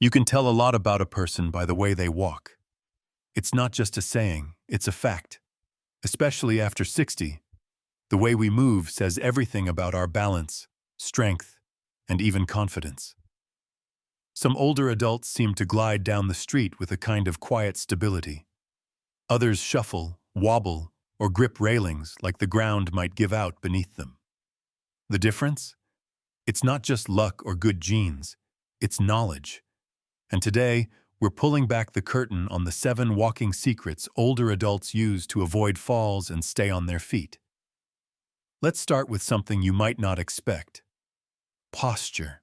You can tell a lot about a person by the way they walk. It's not just a saying, it's a fact. Especially after 60, the way we move says everything about our balance, strength, and even confidence. Some older adults seem to glide down the street with a kind of quiet stability. Others shuffle, wobble, or grip railings like the ground might give out beneath them. The difference? It's not just luck or good genes, it's knowledge. And today, we're pulling back the curtain on the 7 walking secrets older adults use to avoid falls and stay on their feet. Let's start with something you might not expect. Posture.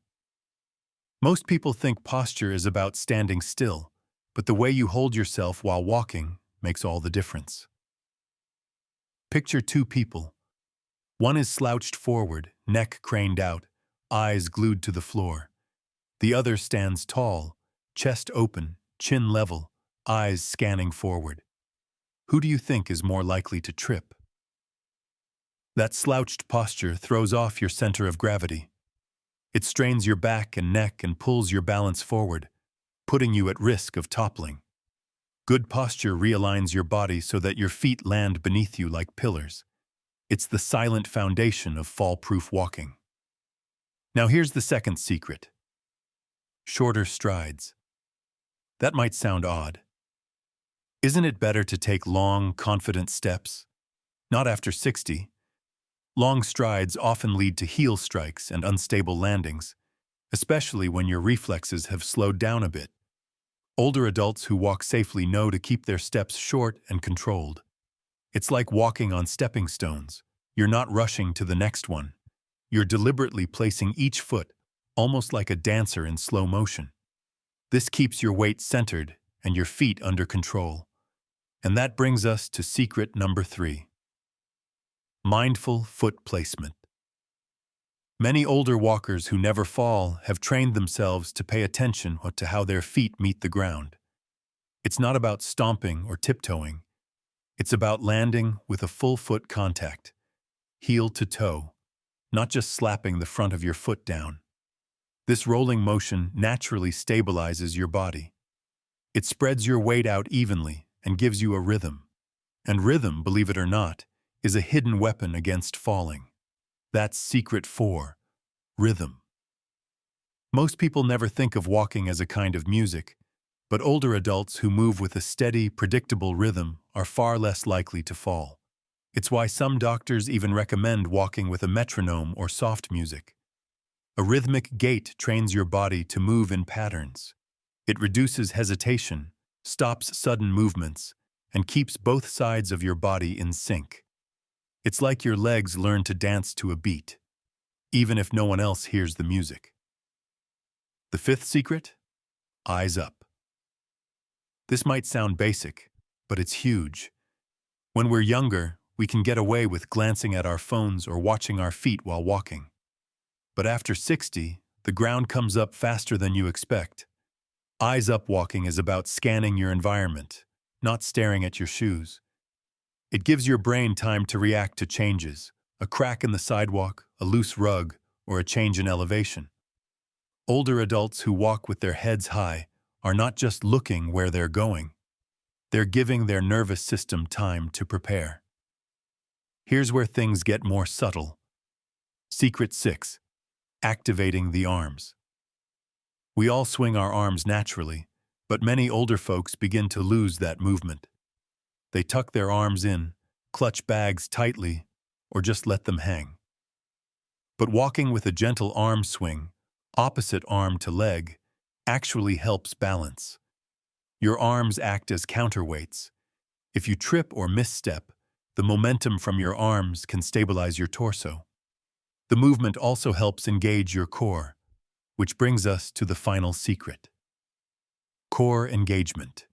Most people think posture is about standing still, but the way you hold yourself while walking makes all the difference. Picture 2 people. One is slouched forward, neck craned out, eyes glued to the floor. The other stands tall, chest open, chin level, eyes scanning forward. Who do you think is more likely to trip? That slouched posture throws off your center of gravity. It strains your back and neck and pulls your balance forward, putting you at risk of toppling. Good posture realigns your body so that your feet land beneath you like pillars. It's the silent foundation of fall-proof walking. Now here's the second secret. Shorter strides. That might sound odd. Isn't it better to take long, confident steps? Not after 60. Long strides often lead to heel strikes and unstable landings, especially when your reflexes have slowed down a bit. Older adults who walk safely know to keep their steps short and controlled. It's like walking on stepping stones. You're not rushing to the next one. You're deliberately placing each foot, almost like a dancer in slow motion. This keeps your weight centered and your feet under control. And that brings us to secret number 3. Mindful foot placement. Many older walkers who never fall have trained themselves to pay attention to how their feet meet the ground. It's not about stomping or tiptoeing. It's about landing with a full foot contact, heel to toe, not just slapping the front of your foot down. This rolling motion naturally stabilizes your body. It spreads your weight out evenly and gives you a rhythm. And rhythm, believe it or not, is a hidden weapon against falling. That's secret 4, rhythm. Most people never think of walking as a kind of music, but older adults who move with a steady, predictable rhythm are far less likely to fall. It's why some doctors even recommend walking with a metronome or soft music. A rhythmic gait trains your body to move in patterns. It reduces hesitation, stops sudden movements, and keeps both sides of your body in sync. It's like your legs learn to dance to a beat, even if no one else hears the music. The 5th secret? Eyes up. This might sound basic, but it's huge. When we're younger, we can get away with glancing at our phones or watching our feet while walking. But after 60, the ground comes up faster than you expect. Eyes up walking is about scanning your environment, not staring at your shoes. It gives your brain time to react to changes, a crack in the sidewalk, a loose rug, or a change in elevation. Older adults who walk with their heads high are not just looking where they're going. They're giving their nervous system time to prepare. Here's where things get more subtle. Secret 6. Activating the arms. We all swing our arms naturally, but many older folks begin to lose that movement. They tuck their arms in, clutch bags tightly, or just let them hang. But walking with a gentle arm swing, opposite arm to leg, actually helps balance. Your arms act as counterweights. If you trip or misstep, the momentum from your arms can stabilize your torso. The movement also helps engage your core, which brings us to the final secret. Core engagement.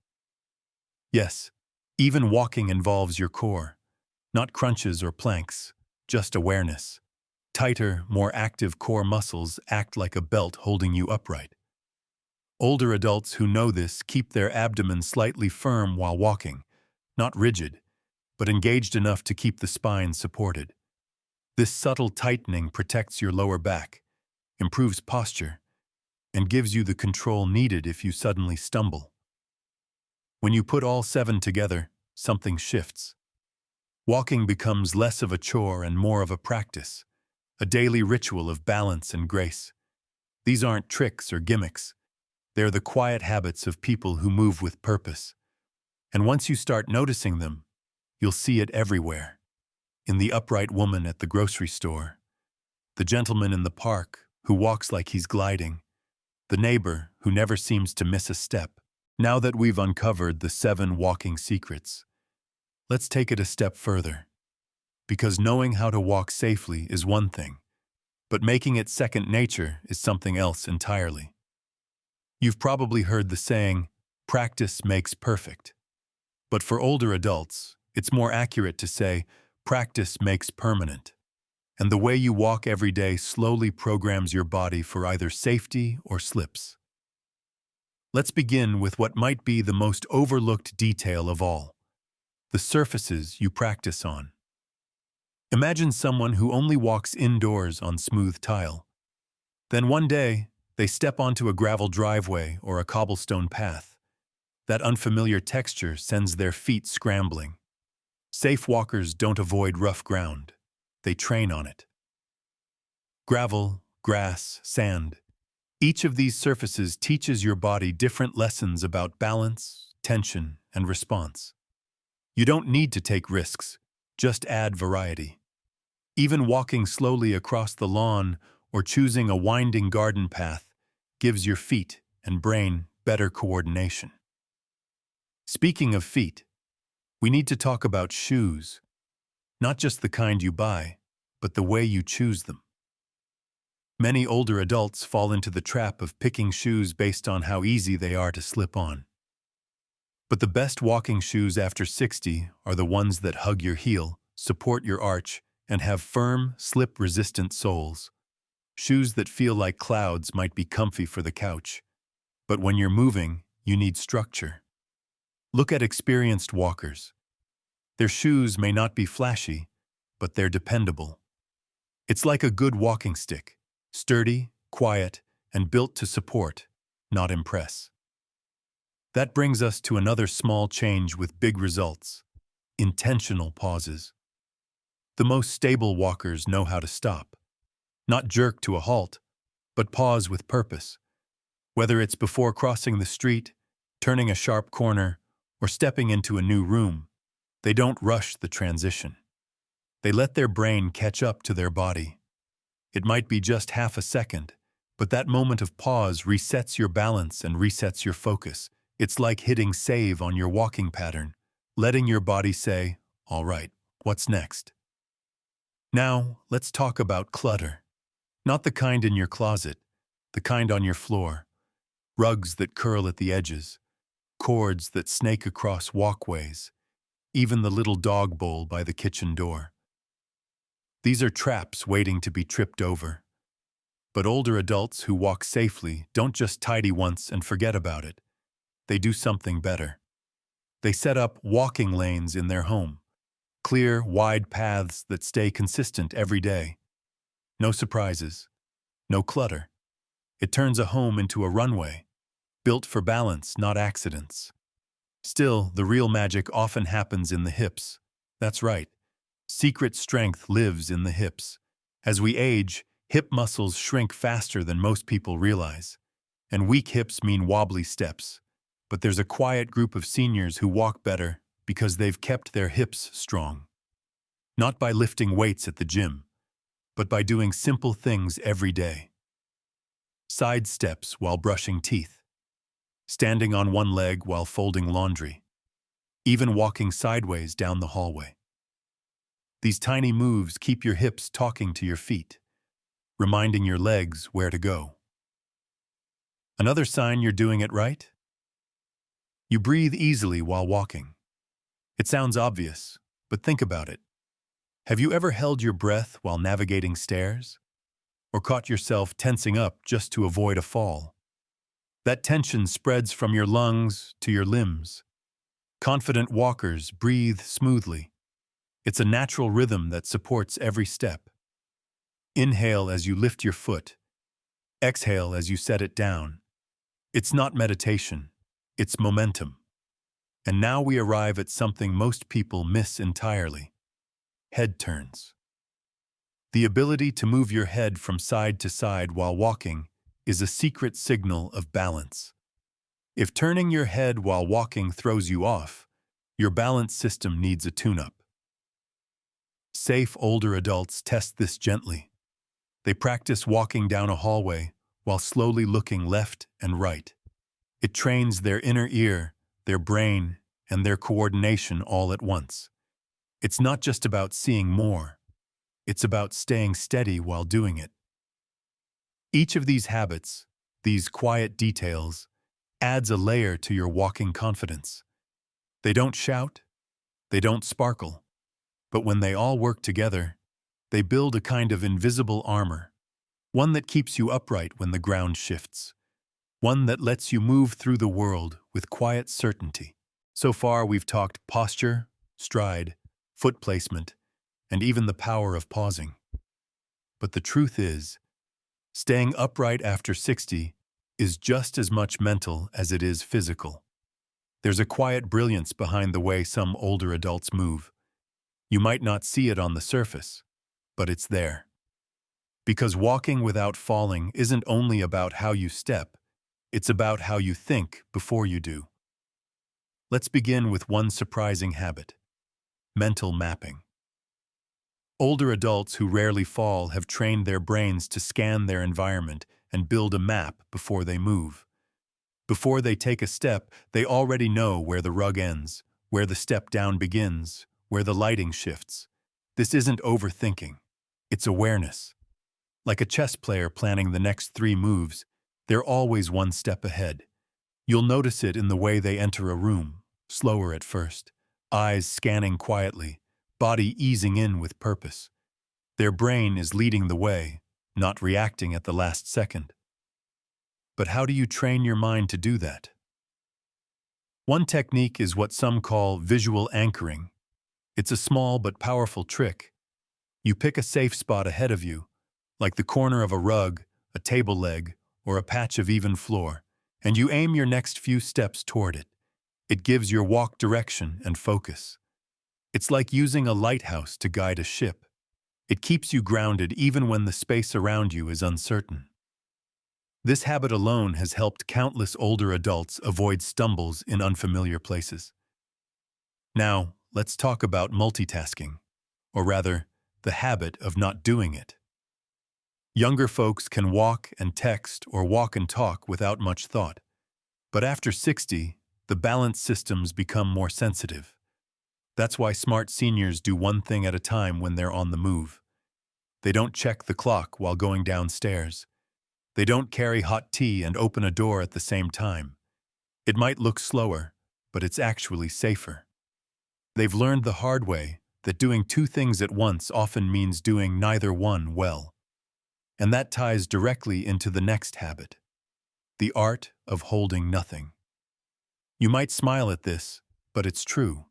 Yes, even walking involves your core, not crunches or planks, just awareness. Tighter, more active core muscles act like a belt holding you upright. Older adults who know this keep their abdomen slightly firm while walking, not rigid, but engaged enough to keep the spine supported. This subtle tightening protects your lower back, improves posture, and gives you the control needed if you suddenly stumble. When you put all 7 together, something shifts. Walking becomes less of a chore and more of a practice, a daily ritual of balance and grace. These aren't tricks or gimmicks. They're the quiet habits of people who move with purpose. And once you start noticing them, you'll see it everywhere. In the upright woman at the grocery store, the gentleman in the park who walks like he's gliding, the neighbor who never seems to miss a step. Now that we've uncovered the 7 walking secrets, let's take it a step further. Because knowing how to walk safely is one thing, but making it second nature is something else entirely. You've probably heard the saying, practice makes perfect. But for older adults, it's more accurate to say, practice makes permanent. And the way you walk every day slowly programs your body for either safety or slips. Let's begin with what might be the most overlooked detail of all: the surfaces you practice on. Imagine someone who only walks indoors on smooth tile. Then one day, they step onto a gravel driveway or a cobblestone path. That unfamiliar texture sends their feet scrambling. Safe walkers don't avoid rough ground. They train on it. Gravel, grass, sand. Each of these surfaces teaches your body different lessons about balance, tension, and response. You don't need to take risks, just add variety. Even walking slowly across the lawn or choosing a winding garden path gives your feet and brain better coordination. Speaking of feet, we need to talk about shoes. Not just the kind you buy, but the way you choose them. Many older adults fall into the trap of picking shoes based on how easy they are to slip on. But the best walking shoes after 60 are the ones that hug your heel, support your arch, and have firm, slip-resistant soles. Shoes that feel like clouds might be comfy for the couch, but when you're moving, you need structure. Look at experienced walkers. Their shoes may not be flashy, but they're dependable. It's like a good walking stick, sturdy, quiet, and built to support, not impress. That brings us to another small change with big results: intentional pauses. The most stable walkers know how to stop. Not jerk to a halt, but pause with purpose. Whether it's before crossing the street, turning a sharp corner, or stepping into a new room, they don't rush the transition. They let their brain catch up to their body. It might be just half a second, but that moment of pause resets your balance and resets your focus. It's like hitting save on your walking pattern, letting your body say, "All right, what's next?" Now, let's talk about clutter. Not the kind in your closet, the kind on your floor. Rugs that curl at the edges, cords that snake across walkways, even the little dog bowl by the kitchen door. These are traps waiting to be tripped over. But older adults who walk safely don't just tidy once and forget about it. They do something better. They set up walking lanes in their home, clear, wide paths that stay consistent every day. No surprises, no clutter. It turns a home into a runway, built for balance, not accidents. Still, the real magic often happens in the hips. That's right. Secret strength lives in the hips. As we age, hip muscles shrink faster than most people realize. And weak hips mean wobbly steps. But there's a quiet group of seniors who walk better because they've kept their hips strong. Not by lifting weights at the gym, but by doing simple things every day. Side steps while brushing teeth. Standing on one leg while folding laundry. Even walking sideways down the hallway. These tiny moves keep your hips talking to your feet, reminding your legs where to go. Another sign you're doing it right? You breathe easily while walking. It sounds obvious, but think about it. Have you ever held your breath while navigating stairs? Or caught yourself tensing up just to avoid a fall? That tension spreads from your lungs to your limbs. Confident walkers breathe smoothly. It's a natural rhythm that supports every step. Inhale as you lift your foot. Exhale as you set it down. It's not meditation, it's momentum. And now we arrive at something most people miss entirely: head turns. The ability to move your head from side to side while walking is a secret signal of balance. If turning your head while walking throws you off, your balance system needs a tune-up. Safe older adults test this gently. They practice walking down a hallway while slowly looking left and right. It trains their inner ear, their brain, and their coordination all at once. It's not just about seeing more. It's about staying steady while doing it. Each of these habits, these quiet details, adds a layer to your walking confidence. They don't shout, they don't sparkle, but when they all work together, they build a kind of invisible armor, one that keeps you upright when the ground shifts, one that lets you move through the world with quiet certainty. So far, we've talked posture, stride, foot placement, and even the power of pausing. But the truth is, staying upright after 60 is just as much mental as it is physical. There's a quiet brilliance behind the way some older adults move. You might not see it on the surface, but it's there. Because walking without falling isn't only about how you step, it's about how you think before you do. Let's begin with one surprising habit: mental mapping. Older adults who rarely fall have trained their brains to scan their environment and build a map before they move. Before they take a step, they already know where the rug ends, where the step down begins, where the lighting shifts. This isn't overthinking. It's awareness. Like a chess player planning the next 3 moves, they're always one step ahead. You'll notice it in the way they enter a room, slower at first, eyes scanning quietly, body easing in with purpose. Their brain is leading the way, not reacting at the last second. But how do you train your mind to do that? One technique is what some call visual anchoring. It's a small but powerful trick. You pick a safe spot ahead of you, like the corner of a rug, a table leg, or a patch of even floor, and you aim your next few steps toward it. It gives your walk direction and focus. It's like using a lighthouse to guide a ship. It keeps you grounded even when the space around you is uncertain. This habit alone has helped countless older adults avoid stumbles in unfamiliar places. Now, let's talk about multitasking, or rather, the habit of not doing it. Younger folks can walk and text or walk and talk without much thought. But after 60, the balance systems become more sensitive. That's why smart seniors do one thing at a time when they're on the move. They don't check the clock while going downstairs. They don't carry hot tea and open a door at the same time. It might look slower, but it's actually safer. They've learned the hard way that doing 2 things at once often means doing neither one well. And that ties directly into the next habit: the art of holding nothing. You might smile at this, but it's true.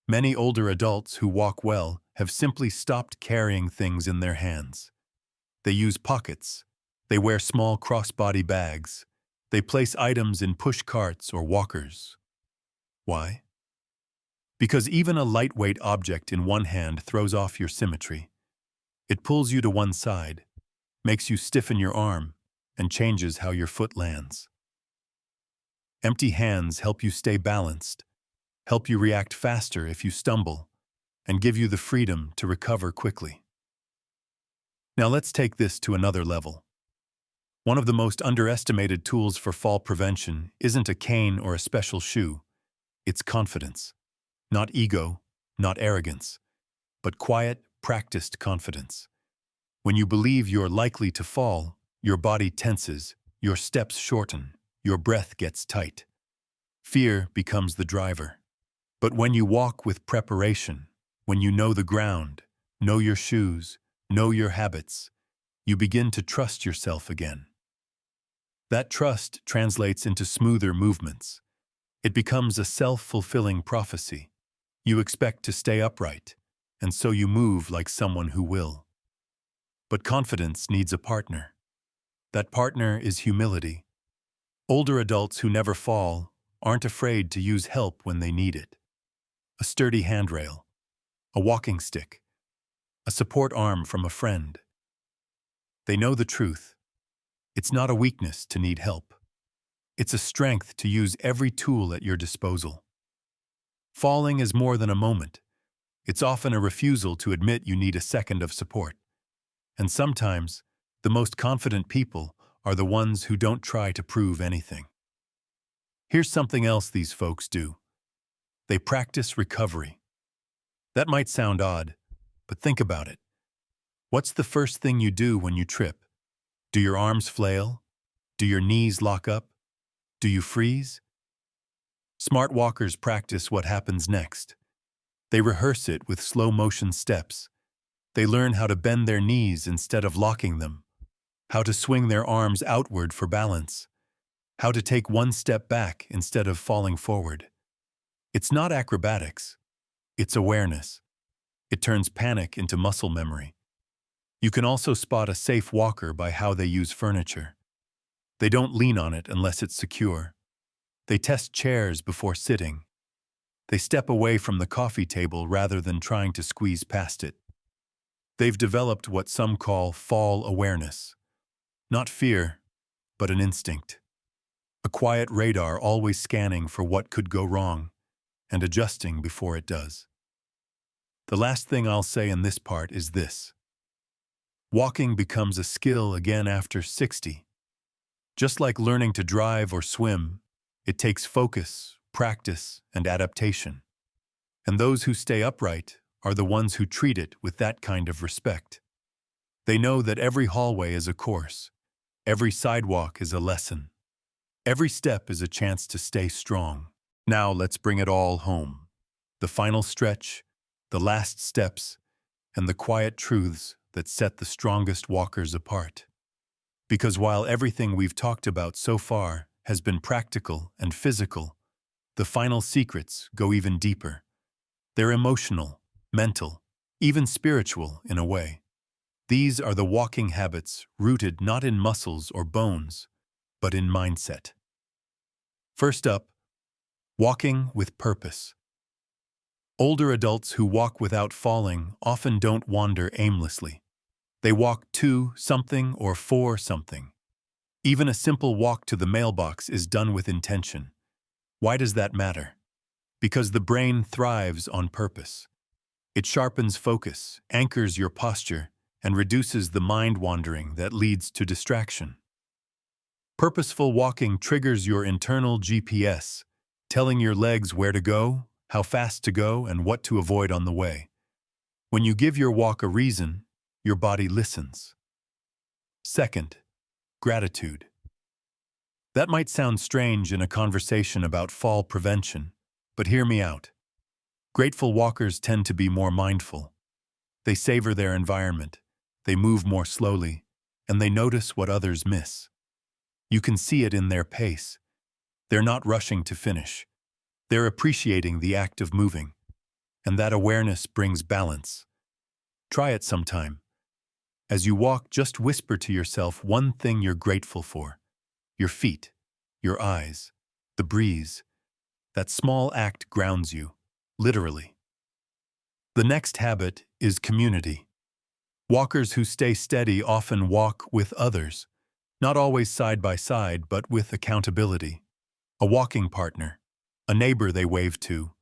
Many older adults who walk well have simply stopped carrying things in their hands. They use pockets. They wear small crossbody bags. They place items in push carts or walkers. Why? Because even a lightweight object in one hand throws off your symmetry. It pulls you to one side, makes you stiffen your arm, and changes how your foot lands. Empty hands help you stay balanced, help you react faster if you stumble, and give you the freedom to recover quickly. Now let's take this to another level. One of the most underestimated tools for fall prevention isn't a cane or a special shoe. It's confidence. Not ego, not arrogance, but quiet, practiced confidence. When you believe you're likely to fall, your body tenses, your steps shorten, your breath gets tight. Fear becomes the driver. But when you walk with preparation, when you know the ground, know your shoes, know your habits, you begin to trust yourself again. That trust translates into smoother movements. It becomes a self-fulfilling prophecy. You expect to stay upright, and so you move like someone who will. But confidence needs a partner. That partner is humility. Older adults who never fall aren't afraid to use help when they need it. A sturdy handrail, a walking stick, a support arm from a friend. They know the truth. It's not a weakness to need help. It's a strength to use every tool at your disposal. Falling is more than a moment. It's often a refusal to admit you need a second of support. And sometimes, the most confident people are the ones who don't try to prove anything. Here's something else these folks do. They practice recovery. That might sound odd, but think about it. What's the first thing you do when you trip? Do your arms flail? Do your knees lock up? Do you freeze? Smart walkers practice what happens next. They rehearse it with slow-motion steps. They learn how to bend their knees instead of locking them, how to swing their arms outward for balance, how to take one step back instead of falling forward. It's not acrobatics. It's awareness. It turns panic into muscle memory. You can also spot a safe walker by how they use furniture. They don't lean on it unless it's secure. They test chairs before sitting. They step away from the coffee table rather than trying to squeeze past it. They've developed what some call fall awareness. Not fear, but an instinct. A quiet radar always scanning for what could go wrong and adjusting before it does. The last thing I'll say in this part is this. Walking becomes a skill again after 60. Just like learning to drive or swim, it takes focus, practice, and adaptation. And those who stay upright are the ones who treat it with that kind of respect. They know that every hallway is a course, every sidewalk is a lesson, every step is a chance to stay strong. Now let's bring it all home. The final stretch, the last steps, and the quiet truths that set the strongest walkers apart. Because while everything we've talked about so far has been practical and physical, the final secrets go even deeper. They're emotional, mental, even spiritual in a way. These are the walking habits rooted not in muscles or bones, but in mindset. First up, walking with purpose. Older adults who walk without falling often don't wander aimlessly. They walk to something or for something. Even a simple walk to the mailbox is done with intention. Why does that matter? Because the brain thrives on purpose. It sharpens focus, anchors your posture, and reduces the mind wandering that leads to distraction. Purposeful walking triggers your internal GPS, telling your legs where to go, how fast to go, and what to avoid on the way. When you give your walk a reason, your body listens. Second, gratitude. That might sound strange in a conversation about fall prevention, but hear me out. Grateful walkers tend to be more mindful. They savor their environment, they move more slowly, and they notice what others miss. You can see it in their pace. They're not rushing to finish. They're appreciating the act of moving, and that awareness brings balance. Try it sometime. As you walk, just whisper to yourself one thing you're grateful for. Your feet, your eyes, the breeze. That small act grounds you, literally. The next habit is community. Walkers who stay steady often walk with others, not always side by side, but with accountability. A walking partner, a neighbor they wave to,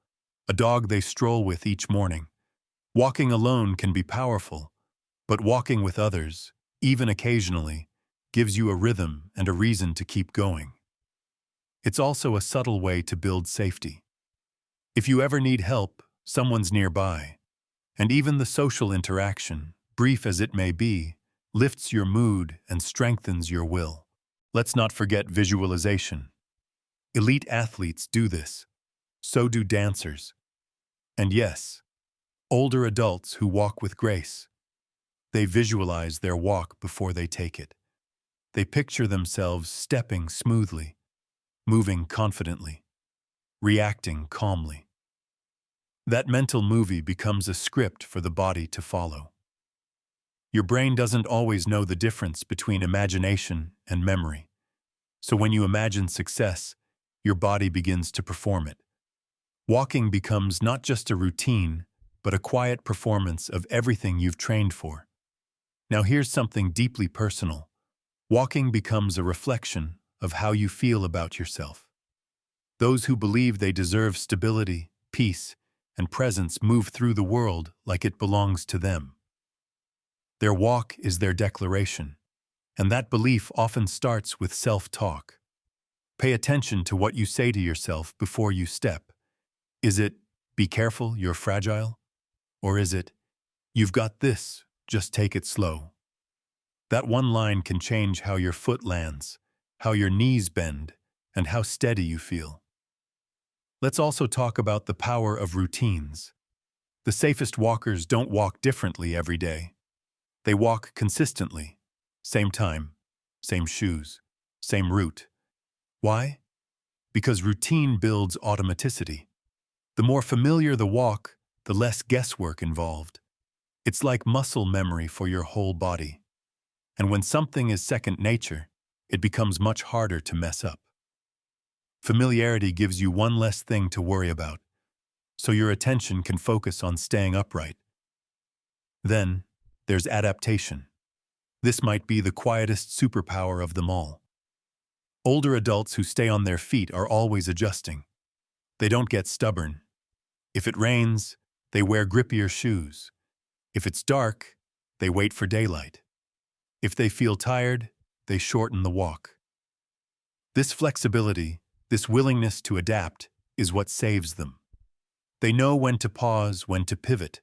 a dog they stroll with each morning. Walking alone can be powerful, but walking with others, even occasionally, gives you a rhythm and a reason to keep going. It's also a subtle way to build safety. If you ever need help, someone's nearby. And even the social interaction, brief as it may be, lifts your mood and strengthens your will. Let's not forget visualization. Elite athletes do this. So do dancers. And yes, older adults who walk with grace. They visualize their walk before they take it. They picture themselves stepping smoothly, moving confidently, reacting calmly. That mental movie becomes a script for the body to follow. Your brain doesn't always know the difference between imagination and memory. So when you imagine success, your body begins to perform it. Walking becomes not just a routine, but a quiet performance of everything you've trained for. Now here's something deeply personal. Walking becomes a reflection of how you feel about yourself. Those who believe they deserve stability, peace, and presence move through the world like it belongs to them. Their walk is their declaration, and that belief often starts with self-talk. Pay attention to what you say to yourself before you step. Is it, "Be careful, you're fragile"? Or is it, "You've got this, just take it slow"? That one line can change how your foot lands, how your knees bend, and how steady you feel. Let's also talk about the power of routines. The safest walkers don't walk differently every day. They walk consistently. Same time, same shoes, same route. Why? Because routine builds automaticity. The more familiar the walk, the less guesswork involved. It's like muscle memory for your whole body. And when something is second nature, it becomes much harder to mess up. Familiarity gives you one less thing to worry about, so your attention can focus on staying upright. Then, there's adaptation. This might be the quietest superpower of them all. Older adults who stay on their feet are always adjusting. They don't get stubborn. If it rains, they wear grippier shoes. If it's dark, they wait for daylight. If they feel tired, they shorten the walk. This flexibility, this willingness to adapt, is what saves them. They know when to pause, when to pivot,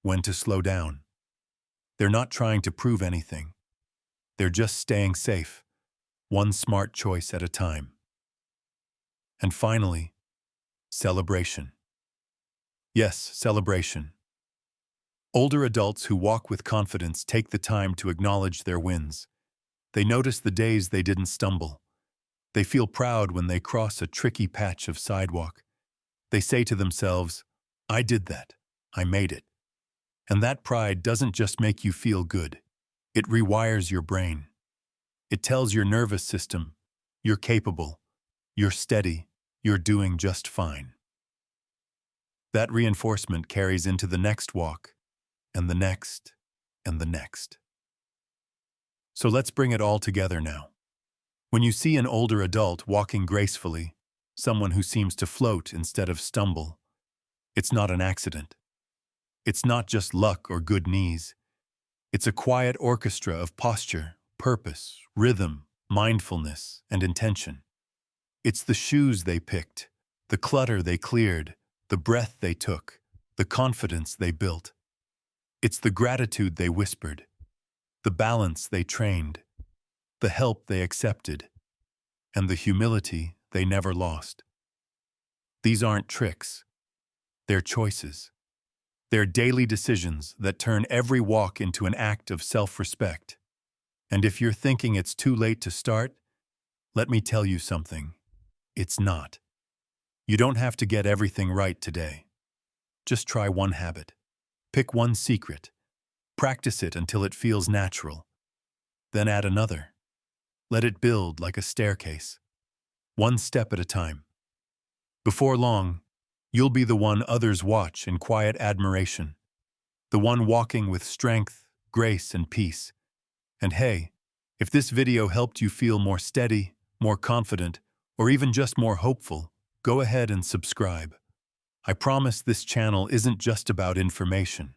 when to slow down. They're not trying to prove anything. They're just staying safe, one smart choice at a time. And finally, celebration. Yes, celebration. Older adults who walk with confidence take the time to acknowledge their wins. They notice the days they didn't stumble. They feel proud when they cross a tricky patch of sidewalk. They say to themselves, "I did that. I made it." And that pride doesn't just make you feel good. It rewires your brain. It tells your nervous system, "You're capable, you're steady, you're doing just fine." That reinforcement carries into the next walk, and the next, and the next. So let's bring it all together now. When you see an older adult walking gracefully, someone who seems to float instead of stumble, it's not an accident. It's not just luck or good knees. It's a quiet orchestra of posture, purpose, rhythm, mindfulness, and intention. It's the shoes they picked, the clutter they cleared, the breath they took, the confidence they built. It's the gratitude they whispered, the balance they trained, the help they accepted, and the humility they never lost. These aren't tricks. They're choices. They're daily decisions that turn every walk into an act of self-respect. And if you're thinking it's too late to start, let me tell you something. It's not. You don't have to get everything right today. Just try one habit. Pick one secret. Practice it until it feels natural. Then add another. Let it build like a staircase, one step at a time. Before long, you'll be the one others watch in quiet admiration, the one walking with strength, grace, and peace. And hey, if this video helped you feel more steady, more confident, or even just more hopeful, go ahead and subscribe. I promise this channel isn't just about information.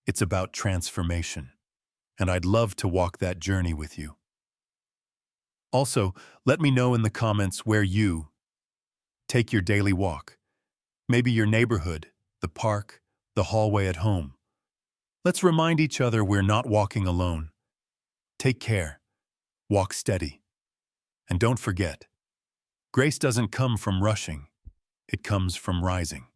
It's about transformation. And I'd love to walk that journey with you. Also, let me know in the comments where you take your daily walk. Maybe your neighborhood, the park, the hallway at home. Let's remind each other we're not walking alone. Take care. Walk steady. And don't forget, grace doesn't come from rushing. It comes from rising.